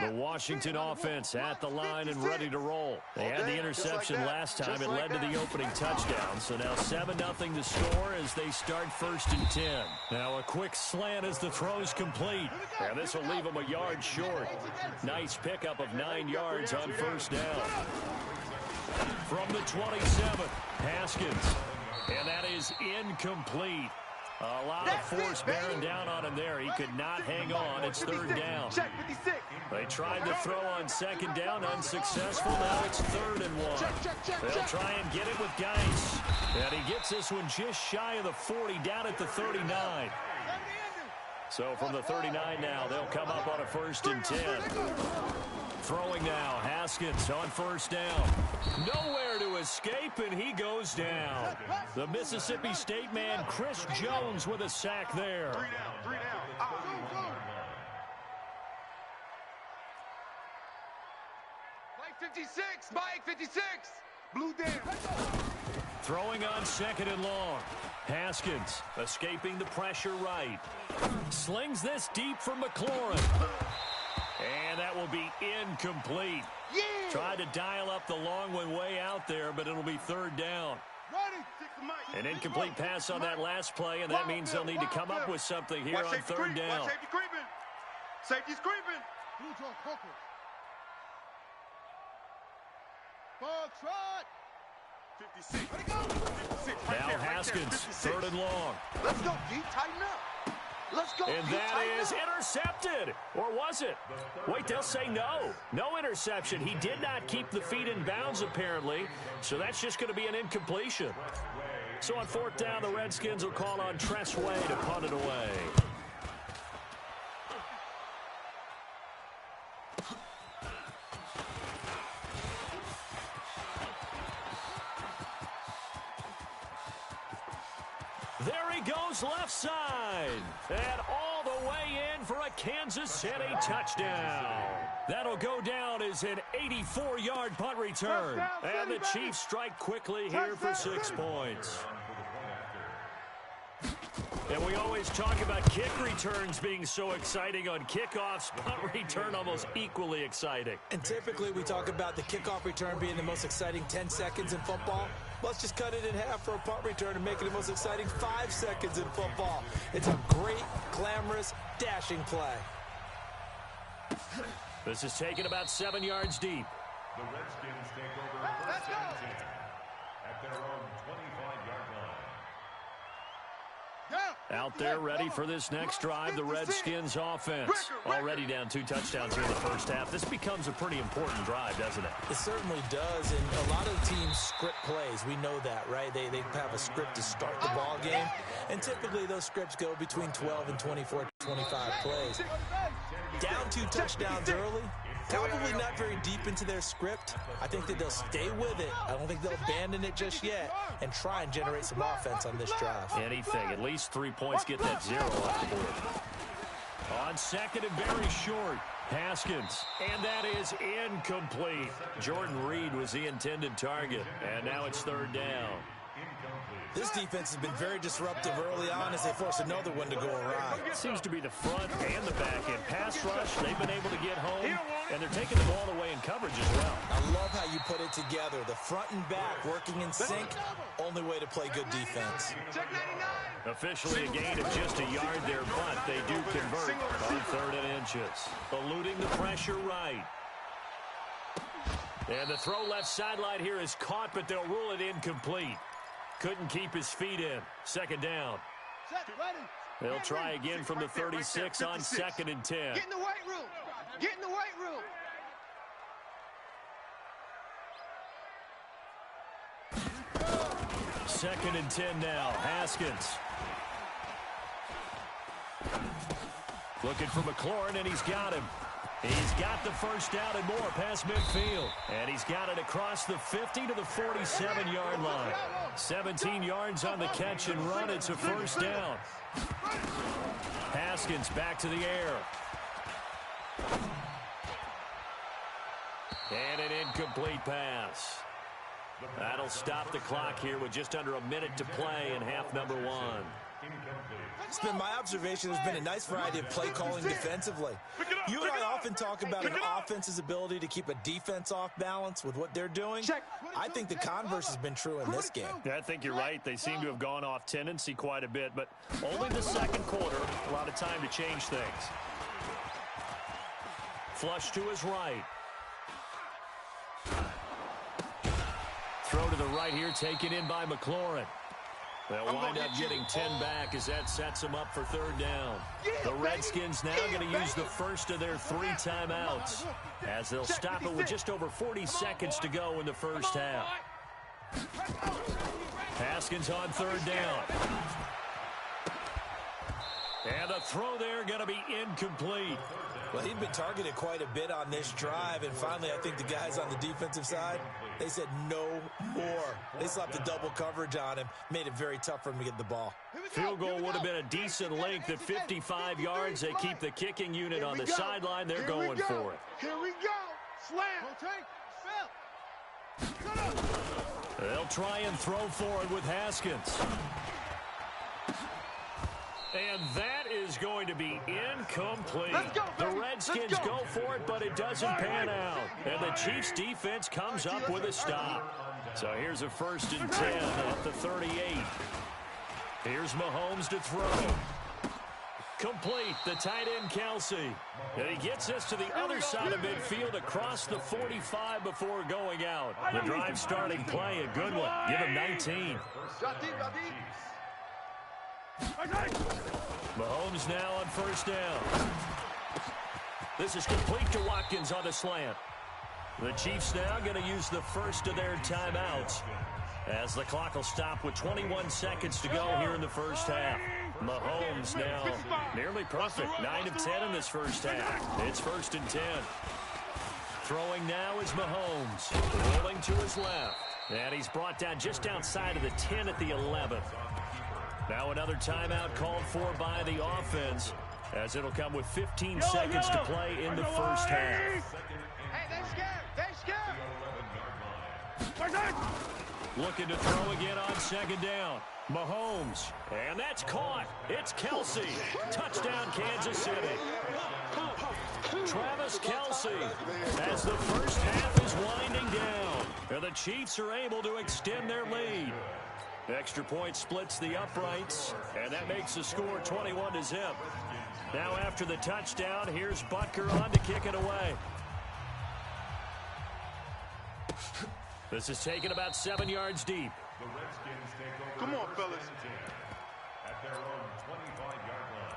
A: The Washington offense at the line and ready to roll. They had the interception last time. It led to the opening touchdown. So now 7-0 to score as they start 1st and 10. Now a quick slant as the throw's complete. And this will leave them a yard short. Nice pickup of 9 yards on 1st down. From the 27, Haskins. And that is incomplete. A lot of force bearing down on him there. He could not hang on. It's 3rd down. They tried to throw on 2nd down, unsuccessful. Now it's 3rd and 1. They'll try and get it with Geis. And he gets this one just shy of the 40, down at the 39. So from the 39 now, they'll come up on a 1st and 10. Throwing now, Haskins on 1st down. Nowhere to escape, and he goes down. The Mississippi State man, Chris Jones, with a sack there.
B: 3 down.
E: Mike 56, Mike 56.
B: Blue down.
A: Throwing on 2nd and long. Haskins escaping the pressure right. Slings this deep for McLaurin. And that will be incomplete.
B: Yeah.
A: Tried to dial up the long one way out there, but it'll be 3rd down. An incomplete pass on that last play, and that means they'll need to come up with something here on 3rd down.
B: Safety creeping. Safety's creeping. Ball trot. 56. 56.
A: Now Haskins, 3rd and long.
B: Let's go, D. Tighten up. Let's go.
A: And that is intercepted. Or was it? Wait, they'll say no. No interception. He did not keep the feet in bounds, apparently. So that's just going to be an incompletion. So on 4th down, the Redskins will call on Tressway to punt it away. There he goes left side. And all the way in for a Kansas City touchdown. That'll go down as an 84-yard punt return. And the Chiefs strike quickly here for 6 points. And we always talk about kick returns being so exciting on kickoffs. Punt return almost equally exciting.
D: And typically we talk about the kickoff return being the most exciting 10 seconds in football. Let's just cut it in half for a punt return and make it the most exciting 5 seconds in football. It's a great, glamorous, dashing play.
A: This is taken about 7 yards deep.
C: The Redskins take over 1st and 10 at their own 25-yard line.
A: Out there ready for this next drive, the Redskins offense. Already down 2 touchdowns here in the 1st half. This becomes a pretty important drive, doesn't it?
D: It certainly does, and a lot of teams script plays. We know that, right? They have a script to start the ball game, and typically those scripts go between 12 and 24, 25 plays. Down 2 touchdowns early, probably not very deep into their script. I think that they'll stay with it. I don't think they'll abandon it just yet and try and generate some offense on this drive.
A: Anything, at least 3 points, get that 0 off the board. On 2nd and very short, Haskins, and that is incomplete. Jordan Reed was the intended target, and now it's 3rd down.
D: This defense has been very disruptive early on as they force another one to go awry.
A: Seems to be the front and the back end. Pass rush, they've been able to get home, and they're taking the ball away in coverage as well.
D: I love how you put it together. The front and back working in sync, only way to play good defense.
A: Officially a gain of just a yard there, but they do convert on 3rd and inches. Eluding the pressure right. And the throw left sideline here is caught, but they'll rule it incomplete. Couldn't keep his feet in. 2nd down. They'll try again from the 36 on 2nd and 10.
E: Get in the weight room. Get in the weight room.
A: Second and 10 now. Haskins. Looking for McLaurin, and he's got him. He's got the first down and more past midfield. And he's got it across the 50 to the 47-yard line. 17 yards on the catch and run. It's a first down. Haskins back to the air. And an incomplete pass. That'll stop the clock here with just under a minute to play in half number 1.
D: It's been my observation there's been a nice variety of play calling defensively. You and I often talk about an offense's ability to keep a defense off balance with what they're doing. I think the converse has been true in this game.
A: Yeah, I think you're right. They seem to have gone off tendency quite a bit, but only the second quarter, a lot of time to change things. Flush to his right. Throw to the right here, taken in by McLaurin. They'll wind up getting 10 back as that sets them up for 3rd down. The Redskins now going to use the first of their 3 timeouts as they'll stop it with just over 40 seconds to go in the first half. Haskins on 3rd down. And the throw there going to be incomplete.
D: Well, he'd been targeted quite a bit on this drive, and finally I think the guys on the defensive side, they said no more. They slapped a double coverage on him, made it very tough for him to get the ball.
A: Field goal would have been a decent length at 55 yards. They keep the kicking unit on the sideline. They're going for it.
B: Here we go. Slam.
A: They'll try and throw forward with Haskins. And that is going to be incomplete. The Redskins go for it, but it doesn't pan out. And the Chiefs defense comes up with a stop. So here's a 1st and 10 at the 38. Here's Mahomes to throw. Complete, the tight end Kelsey. And he gets us to the other side of midfield across the 45 before going out. The drive starting play, a good one. Give him 19. Mahomes now on 1st down. This is complete to Watkins on the slant. The Chiefs now going to use the first of their timeouts as the clock will stop with 21 seconds to go here in the first half. Mahomes now nearly perfect. 9 of 10 in this first half. It's 1st and 10. Throwing now is Mahomes. Rolling to his left. And he's brought down just outside of the 10 at the 11th. Now another timeout called for by the offense as it'll come with 15 seconds to play in the first half.
E: Hey, they're scared. They're scared.
A: Looking to throw again on 2nd down. Mahomes. And that's caught. It's Kelsey. Touchdown, Kansas City. Travis Kelsey as the first half is winding down. And the Chiefs are able to extend their lead. Extra point splits the uprights, and that makes the score 21-0. Now after the touchdown, here's Butker on to kick it away. This is taken about 7 yards deep.
C: The Redskins take over.
B: Come on, fellas.
C: At their own 25-yard line.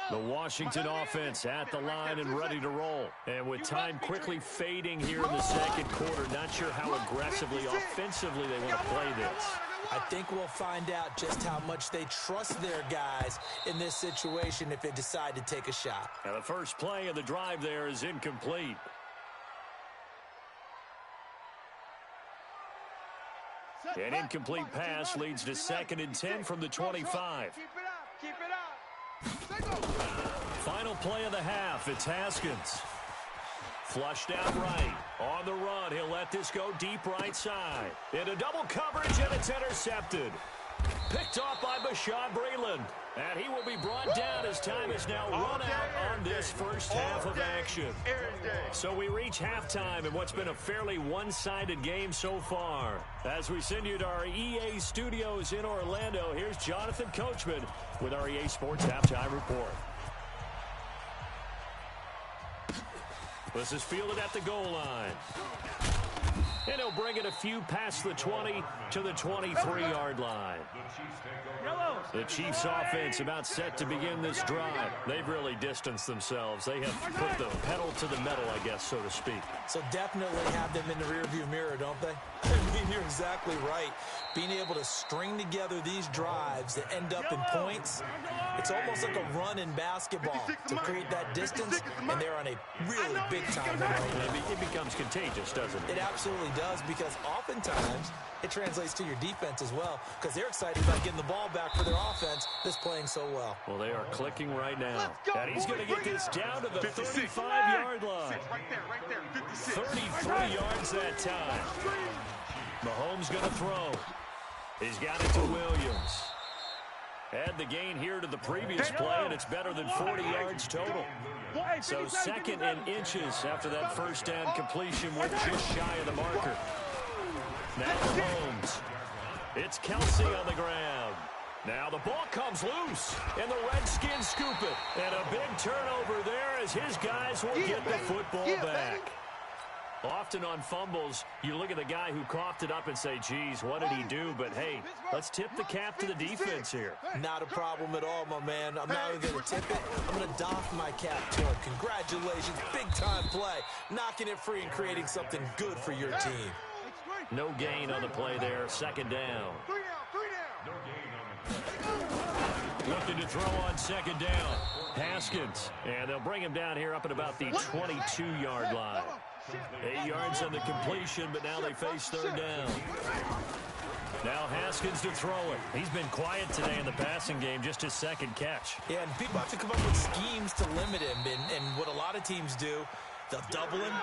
A: The Washington offense at the line and ready to roll. And with time quickly fading here in the second quarter, not sure how aggressively, offensively they want to play this.
D: I think we'll find out just how much they trust their guys in this situation if they decide to take a shot.
A: Now the first play of the drive there is incomplete. An incomplete pass leads to 2nd and 10 from the 25.
E: Keep it up.
A: Final play of the half. It's Haskins. Flushed out right. On the run, he'll let this go deep right side. Into double coverage, and it's intercepted. Picked off by Bashaud Breeland. And he will be brought down as time is now run out on this first half of action. So we reach halftime in what's been a fairly one-sided game so far. As we send you to our EA studios in Orlando, here's Jonathan Coachman with our EA Sports Halftime Report. This is fielded at the goal line. And he'll bring it a few past the 20 to the 23-yard line. The Chiefs offense about set to begin this drive. They've really distanced themselves. They have put the pedal to the metal, I guess, so to speak.
D: So definitely have them in the rearview mirror, don't they? I mean, you're exactly right. Being able to string together these drives that end up in points, it's almost like a run in basketball to create that distance, and they're on a really big-time run.
A: It becomes contagious, doesn't it?
D: It absolutely does, because oftentimes it translates to your defense as well, because they're excited about getting the ball back for their offense that's playing so well.
A: Well, they are clicking right now. And he's going to get this down to the 35-yard line.
B: Right there, 56.
A: 33 yards that time. Mahomes going to throw. He's got it to Williams. Add the gain here to the previous play, and it's better than 40 yards total. So second and inches after that first down completion. We're just shy of the marker. Now Mahomes. It's Kelsey on the ground. Now the ball comes loose, and the Redskins scoop it. And a big turnover there as his guys will get the football back. Often on fumbles, you look at the guy who coughed it up and say, geez, what did he do? But, hey, let's tip the cap to the defense here.
D: Not a problem at all, my man. I'm not even going to tip it. I'm going to doff my cap to him. Congratulations. Big-time play. Knocking it free and creating something good for your team.
A: No gain on the play there. Second down. Looking to throw on second down. Haskins. And they'll bring him down here up at about the 22-yard line. 8 yards on the completion, but now they face third down. Now Haskins to throw it. He's been quiet today in the passing game, just his second catch.
D: Yeah, and people have to come up with schemes to limit him. And what a lot of teams do, they'll double him,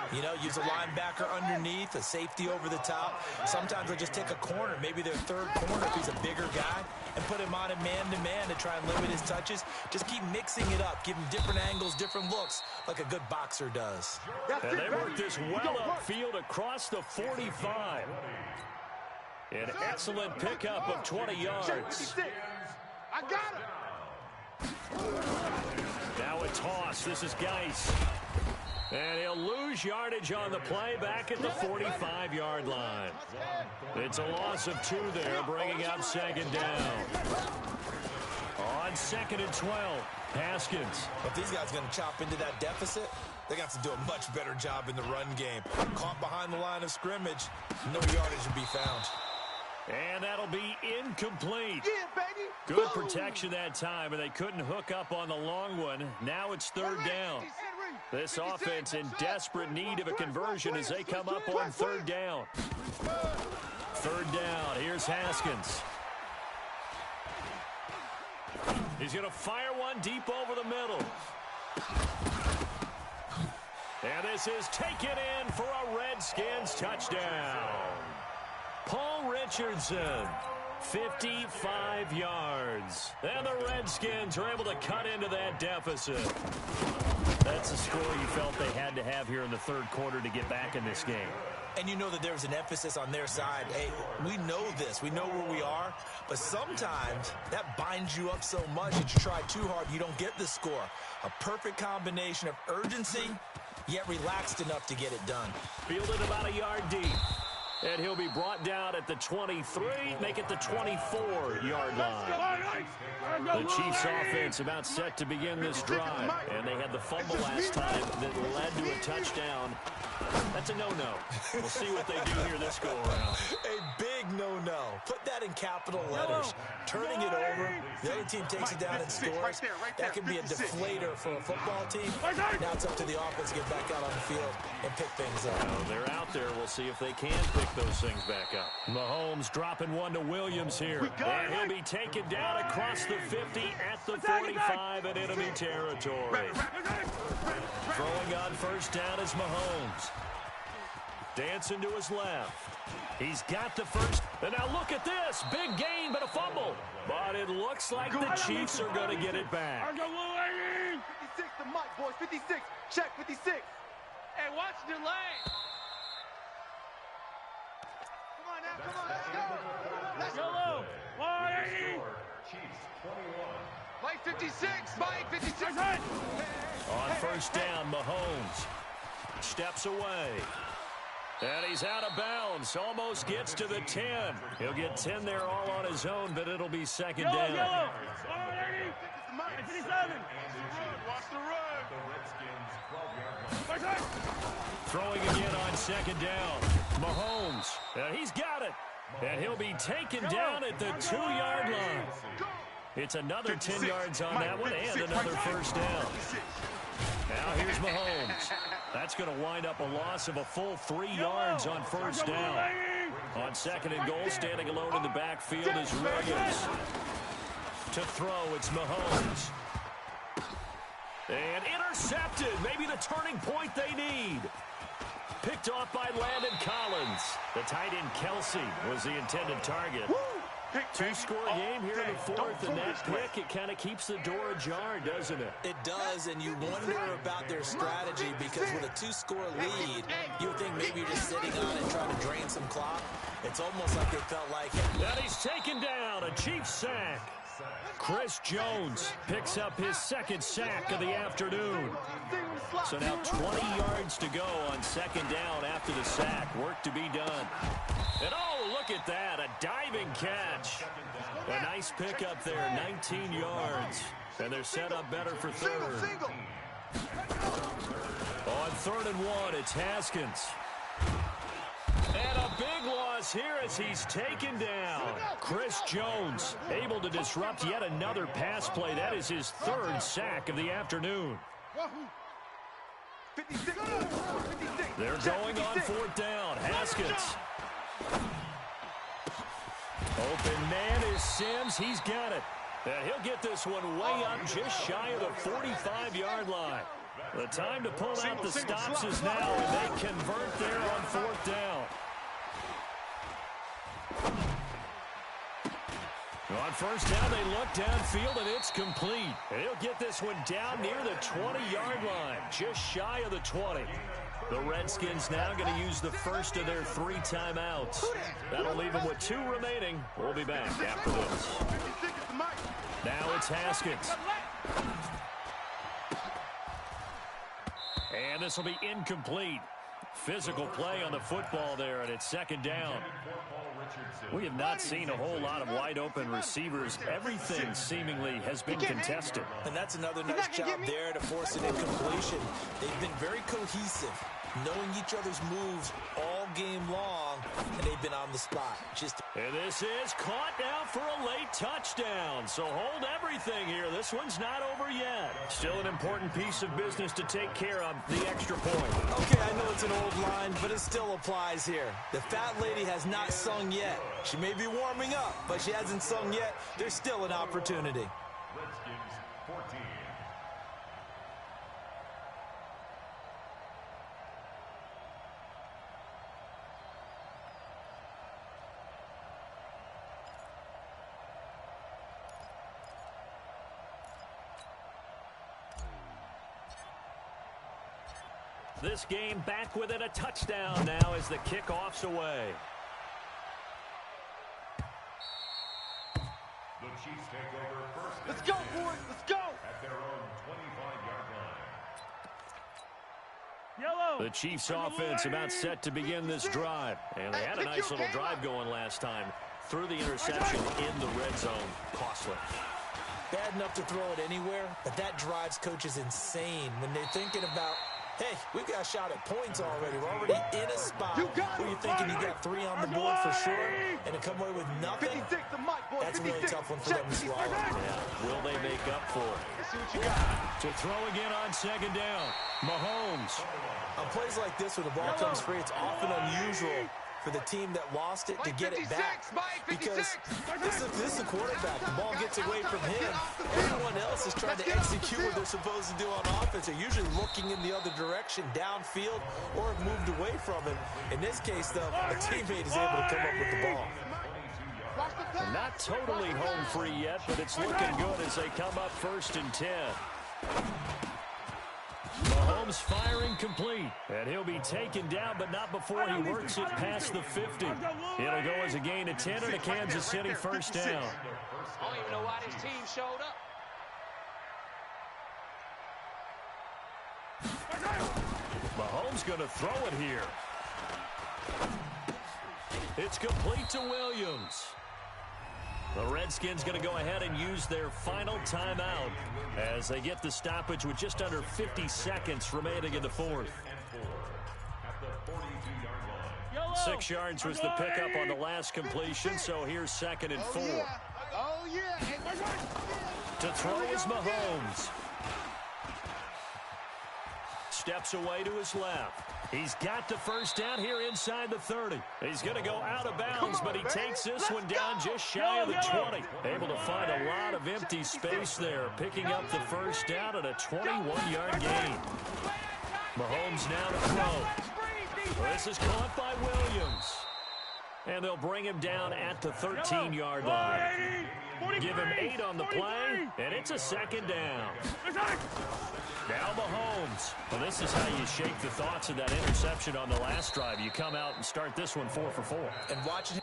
D: use a linebacker underneath, a safety over the top. Sometimes they'll just take a corner, maybe their third corner if he's a bigger guy, and put him on a man-to-man to try and limit his touches. Just keep mixing it up, give him different angles, different looks, like a good boxer does.
A: And they work this well upfield across the 45. An excellent pickup of 20 yards.
B: I got him.
A: Now a toss. This is Geis. And he'll lose yardage on the play back at the 45-yard line. It's a loss of 2 there, bringing up second down. On second and 12, Haskins.
D: If these guys are going to chop into that deficit, they got to do a much better job in the run game. Caught behind the line of scrimmage, no yardage to be found.
A: And that'll be incomplete.
B: Yeah, baby.
A: Good protection that time, and they couldn't hook up on the long one. Now it's third down. This offense in desperate need of a conversion as they come up on third down. Third down. Here's Haskins. He's going to fire one deep over the middle. And this is taken in for a Redskins touchdown. Paul Richardson, 55 yards. And the Redskins are able to cut into that deficit. That's a score you felt they had to have here in the third quarter to get back in this game.
D: And you know that there's an emphasis on their side. Hey, we know this. We know where we are. But sometimes that binds you up so much that you try too hard, you don't get the score. A perfect combination of urgency, yet relaxed enough to get it done.
A: Fielded about a yard deep. And he'll be brought down at the 23, make it the 24-yard line. The Chiefs offense about set to begin this drive. And they had the fumble last time that led to a touchdown. That's a no-no. We'll see what they do here this go-around.
D: A big no-no. Put that in capital letters. Turning it over, the other team takes it down and scores. That can be a deflator for a football team. Now it's up to the offense to get back out on the field and pick things up.
A: Well, they're out there. We'll see if they can pick those things back up. Mahomes dropping one to Williams here. And he'll be taken down across the 50 at the 45 in enemy territory. Throwing on first down is Mahomes. Dancing to his left. He's got the first. And now look at this. Big gain, but a fumble. But it looks like the Chiefs are going to get it back.
E: 56 to Mike, boys. 56. Check 56. Hey, watch the lane. Come on now. Come on. Let's go. Let's go.
C: Chiefs 21.
E: Mike 56. Mike 56.
A: On first down, Mahomes steps away. And he's out of bounds. Almost gets to the 10. He'll get 10 there all on his own, but it'll be second down.
E: Watch the run.
C: The Redskins 12-yard line.
A: Throwing again on second down. Mahomes. And he's got it. And he'll be taken down at the 2-yard line. It's another 10 yards on that one and another first down. Now here's Mahomes. That's going to wind up a loss of a full 3 yards on first down. On second and goal, standing alone in the backfield is Williams. To throw, it's Mahomes. And intercepted. Maybe the turning point they need. Picked off by Landon Collins. The tight end Kelsey was the intended target. Two-score game here in the fourth, and that pick, it kind of keeps the door ajar, doesn't it?
D: It does, and you wonder about their strategy because with a 2-score lead, you would think maybe you're just sitting on it trying to drain some clock. It's almost like they felt like it.
A: And he's taken down, a Chiefs sack. Chris Jones picks up his second sack of the afternoon. So now 20 yards to go on second down after the sack. Work to be done. And oh, look at that, a diving catch. A nice pickup there, 19 yards. And they're set up better for third. On 3rd and 1, it's Haskins. And a big loss here as he's taken down. Chris Jones able to disrupt yet another pass play. That is his 3rd sack of the afternoon. They're going on 4th down. Haskins. Open man is Sims. He's got it. And he'll get this one way up just shy of the 45-yard line. The time to pull out the stops is now, and they convert there on 4th down. On first down, they look downfield, and it's complete. And he'll get this one down near the 20-yard line, just shy of the 20. The Redskins now going to use the first of their 3 timeouts. That'll leave them with 2 remaining. We'll be back after this. Now it's Haskins. And this will be incomplete. Physical play on the football there, and it's second down. We have not seen a whole lot of wide-open receivers. Everything seemingly has been contested.
D: And that's another nice job there to force an incompletion. They've been very cohesive, knowing each other's moves all game long, and they've been on the spot.
A: And this is caught now for a late touchdown. So hold everything here. This one's not over yet. Still an important piece of business to take care of, the extra point.
D: Okay, I know it's an old line, but it still applies here. The fat lady has not sung yet. She may be warming up, but she hasn't sung yet. There's still an opportunity.
C: Redskins 14.
A: This game back within a touchdown now as the kickoff's away.
C: The Chiefs take over first.
E: Let's go, boys. Let's go.
C: At their own 25-yard line.
E: Yellow.
A: The Chiefs offense about set to begin this drive. And they had a nice little drive going last time. Threw the interception in the red zone. Costly.
D: Bad enough to throw it anywhere, but that drives coaches insane when they're thinking about, hey, we've got a shot at points already. We're already in a spot where you're thinking you got 3 on the board for sure, and to come away with nothing, that's a really tough one for them to swallow.
A: Yeah. Will they make up for it?
E: Let's see what you got.
A: To throw again on second down. Mahomes.
D: On plays like this where the ball comes free, it's often unusual for the team that lost it to get it back. Because this is the quarterback. The ball gets away from him. Everyone else is trying to execute what they're supposed to do on offense. They're usually looking in the other direction, downfield, or have moved away from him. In this case, though, a teammate is able to come up with the ball.
A: Not totally home free yet, but it's looking good as they come up 1st and 10. Mahomes firing complete, and he'll be taken down, but not before he works it past the 50. It'll go as a gain of 10 and a Kansas City first down.
F: I don't even know why this team showed up.
A: Mahomes going to throw it here. It's complete to Williams. The Redskins going to go ahead and use their final timeout as they get the stoppage with just under 50 seconds remaining in the fourth. 6 yards was the pickup on the last completion, so here's 2nd and 4.
B: Oh, yeah.
A: To throw is Mahomes. Steps away to his left. He's got the first down here inside the 30. He's going to go out of bounds, but he takes this one down just shy of the 20. Able to find a lot of empty space there, picking up the first down at a 21-yard gain. Mahomes now to throw. This is caught by Williams. And they'll bring him down at the 13-yard line. Give him 8 on the play, and it's a 2nd down. Now Mahomes. Well, this is how you shake the thoughts of that interception on the last drive. You come out and start this one 4 for 4.
D: And watching